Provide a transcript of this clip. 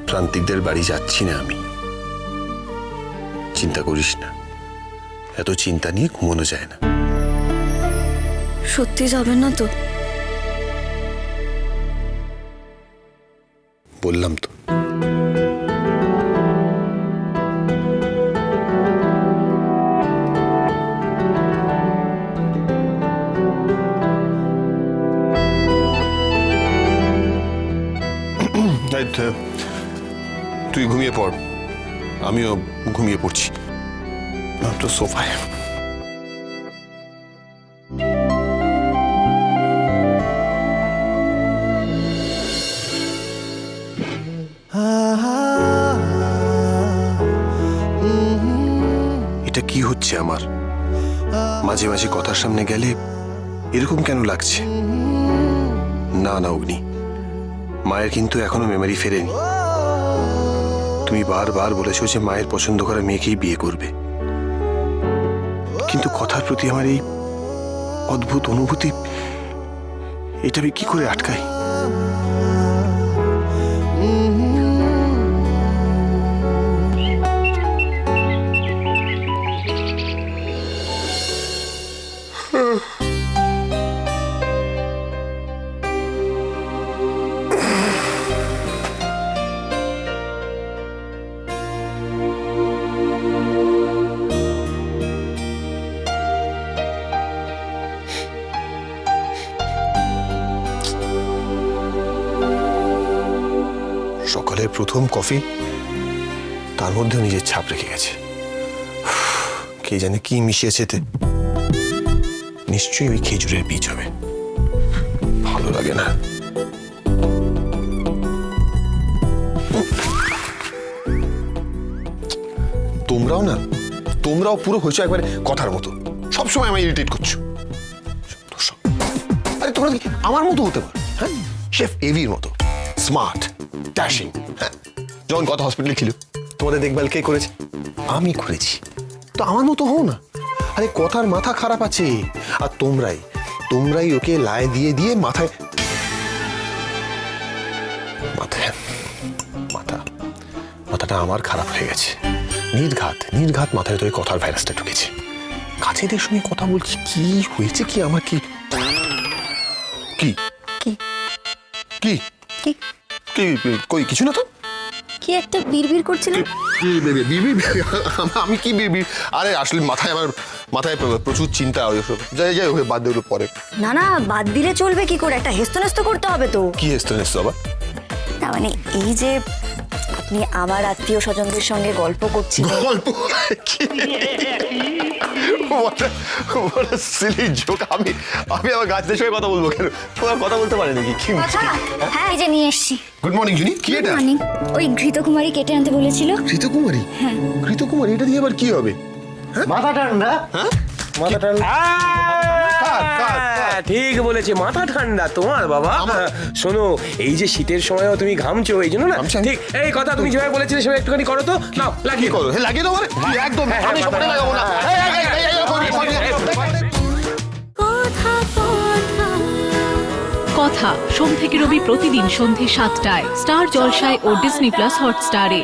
প্রান্তিকদের বাড়ি যাচ্ছি না আমি। চিন্তা করিস না, এত চিন্তা নিয়ে ঘুমানো যায় না। সত্যি যাবেন না তো? বললাম তো। তুই ঘুমিয়ে পড়, আমিও ঘুমিয়ে পড়ছি। তো সোফায় এটা কি হচ্ছে আমার? মাঝে মাঝে কথার সামনে গেলে এরকম কেন লাগছে? না না অগ্নি, মায়ের কিন্তু এখনো মেমরি ফেরেনি। তুমি বারবার বলেছো যে মায়ের পছন্দ করা মেয়েকেই বিয়ে করবে, কিন্তু কথার প্রতি আমার এই অদ্ভুত অনুভূতি, এটা আমি কি করে আটকাই? সকালের প্রথম কফি, তার মধ্যে নিজের ছাপ রেখে গেছে। কে জানে কি মিশিয়েছে এতে। নিশ্চয়ই ওই খেজুরের বীজ হবে। ভালো লাগে না। তোমরাও পুরো হয়েছো একবারে কথার মতো। সবসময় আমায় ইরিটেট করছো। আরে তোমরা কি আমার মতো হতে পারো? হ্যাঁ, শেফ এভির মতো স্মার্ট, ড্যাশিং। হ্যাঁ, যখন কথা হসপিটালে ছিল, তোমাদের দেখভাল কে করেছে? আমি করেছি। তো আমার মতো হও না। আরে কথার মাথা খারাপ আছে, আর তোমরাই ওকে লাই দিয়ে দিয়ে মাথাটা আমার খারাপ হয়ে গেছে। নির্ঘাত মাথায় তো কথার ভাইরাসটা ঢুকেছে। কাছেদের সঙ্গে কথা বলছি, কি হয়েছে কি আমার? কি কি কি কি কই কিছু না তো। কি একটা বিড়বিড় করছিলেন? আমি কি বিড়বিড়? আরে আসলে মাথায় প্রচুর চিন্তা। যাই হয়ে বাদ দিল পরে। না না, বাদ দিলে চলবে কি করে? একটা হেস্তনেস্ত করতে হবে তো। কি হেস্তনেস্ত আবার? না মানে এই যে আপনি আমার আত্মীয় স্বজনদের সঙ্গে গল্প করছিলেন। গল্প? আমি আমার গাছদের সঙ্গে কথা বলবো কেন? তোমার কথা বলতে পারে নাকি? হ্যাঁ, এই যে নিয়ে এসছি। গুড মর্নিং জুনি। কি এটা? মর্নিং। ওই ঘৃতকুমারী কেটে আনতে বলেছিল। ঘৃতকুমারী? হ্যাঁ। ঘৃতকুমারী এটা দিয়ে আবার কি হবে? মাথা ঠান্ডা। হ্যাঁ, মাথা ঠান্ডা। ঠিক বলেছে, মাথা ঠান্ডা তোমার বাবা। শোনো, এই যে শীতের সময়ও তুমি ঘামছো, এই জন্য না ঠিক এই কথা তুমি যেভাবে বলেছিলে সেভাবে একটুখানি করো তো। নাও লাগিয়ে করো। লাগিয়ে দাও। একদম আমি সবটা লাগাবো না। কথা সোম থেকে রবি প্রতিদিন সন্ধ্যে ৭টায় স্টার জলসায় ও ডিজনি প্লাস হটস্টারে।